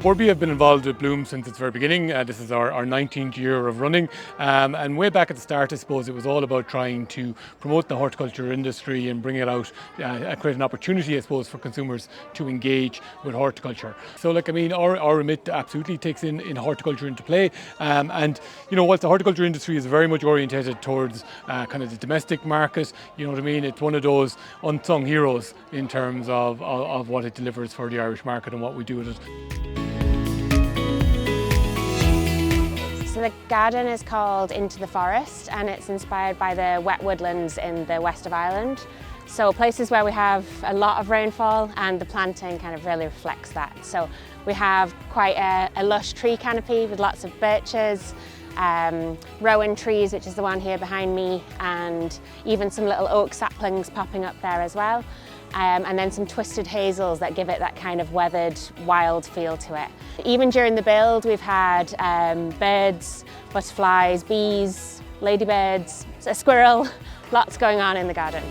Bord Bia have been involved with Bloom since its very beginning. This is our 19th year of running. And way back at the start, I suppose, it was all about trying to promote the horticulture industry and bring it out, create an opportunity, I suppose, for consumers to engage with horticulture. So, our remit absolutely takes in horticulture into play. And, whilst the horticulture industry is very much orientated towards kind of the domestic market, it's one of those unsung heroes in terms of what it delivers for the Irish market and what we do with it. So the garden is called Into the Forest, and it's inspired by the wet woodlands in the west of Ireland. So places where we have a lot of rainfall, and the planting kind of really reflects that. So we have quite a lush tree canopy with lots of birches, rowan trees, which is the one here behind me, and even some little oak saplings popping up there as well. And then some twisted hazels that give it that kind of weathered, wild feel to it. Even during the build, we've had birds, butterflies, bees, ladybirds, a squirrel, lots going on in the garden.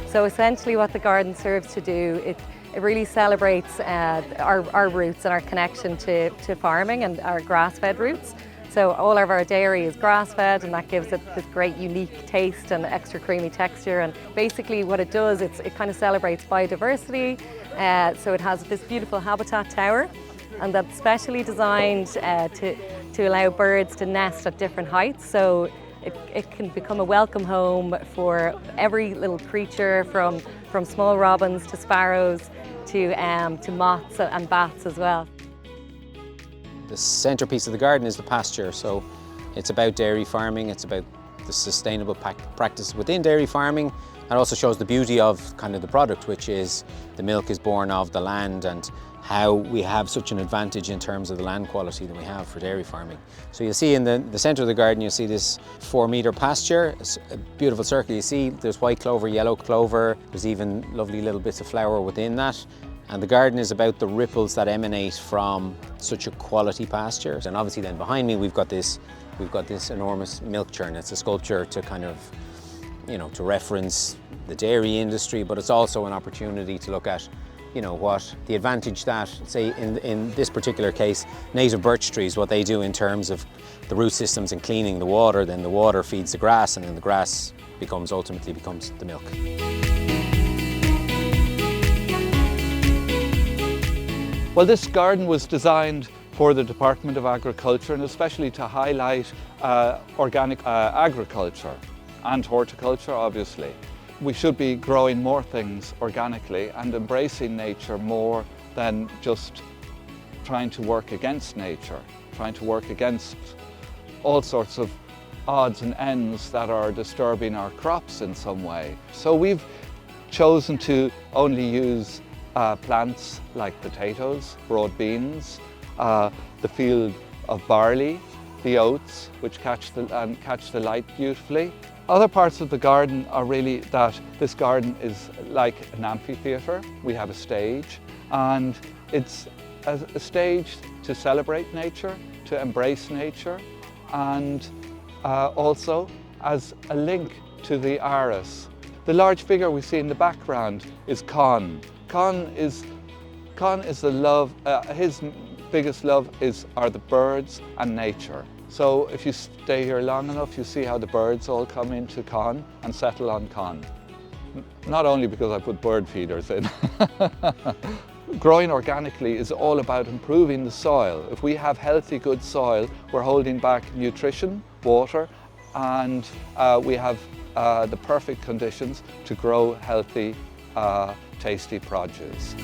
So essentially what the garden serves to do, it really celebrates our roots and our connection to farming and our grass-fed roots. So all of our dairy is grass-fed, and that gives it this great unique taste and extra creamy texture. And basically what it does, it kind of celebrates biodiversity. So it has this beautiful habitat tower, and that's specially designed to allow birds to nest at different heights. So it can become a welcome home for every little creature, from small robins to sparrows to moths and bats as well. The centrepiece of the garden is the pasture, so it's about dairy farming, it's about the sustainable practice within dairy farming. It also shows the beauty of kind of the product, which is the milk is born of the land and how we have such an advantage in terms of the land quality that we have for dairy farming. So you'll see in the centre of the garden, you'll see this 4-metre pasture. It's a beautiful circle. You see there's white clover, yellow clover, there's even lovely little bits of flower within that. And the garden is about the ripples that emanate from such a quality pasture. And obviously then behind me we've got this enormous milk churn. It's a sculpture to kind of, to reference the dairy industry, but it's also an opportunity to look at, what the advantage that, say in this particular case, native birch trees, what they do in terms of the root systems and cleaning the water, then the water feeds the grass, and then the grass ultimately becomes the milk. Well, this garden was designed for the Department of Agriculture, and especially to highlight organic agriculture and horticulture, obviously. We should be growing more things organically and embracing nature more than just trying to work against nature, trying to work against all sorts of odds and ends that are disturbing our crops in some way. So we've chosen to only use plants like potatoes, broad beans, the field of barley, the oats, which catch the light beautifully. Other parts of the garden are really that this garden is like an amphitheatre. We have a stage, and it's a stage to celebrate nature, to embrace nature, and also as a link to the Aras. The large figure we see in the background is Con. Con is the love, his biggest love are the birds and nature. So if you stay here long enough, you see how the birds all come into Con and settle on Con. Not only because I put bird feeders in. Growing organically is all about improving the soil. If we have healthy, good soil, we're holding back nutrition, water, and we have the perfect conditions to grow healthy, tasty produce.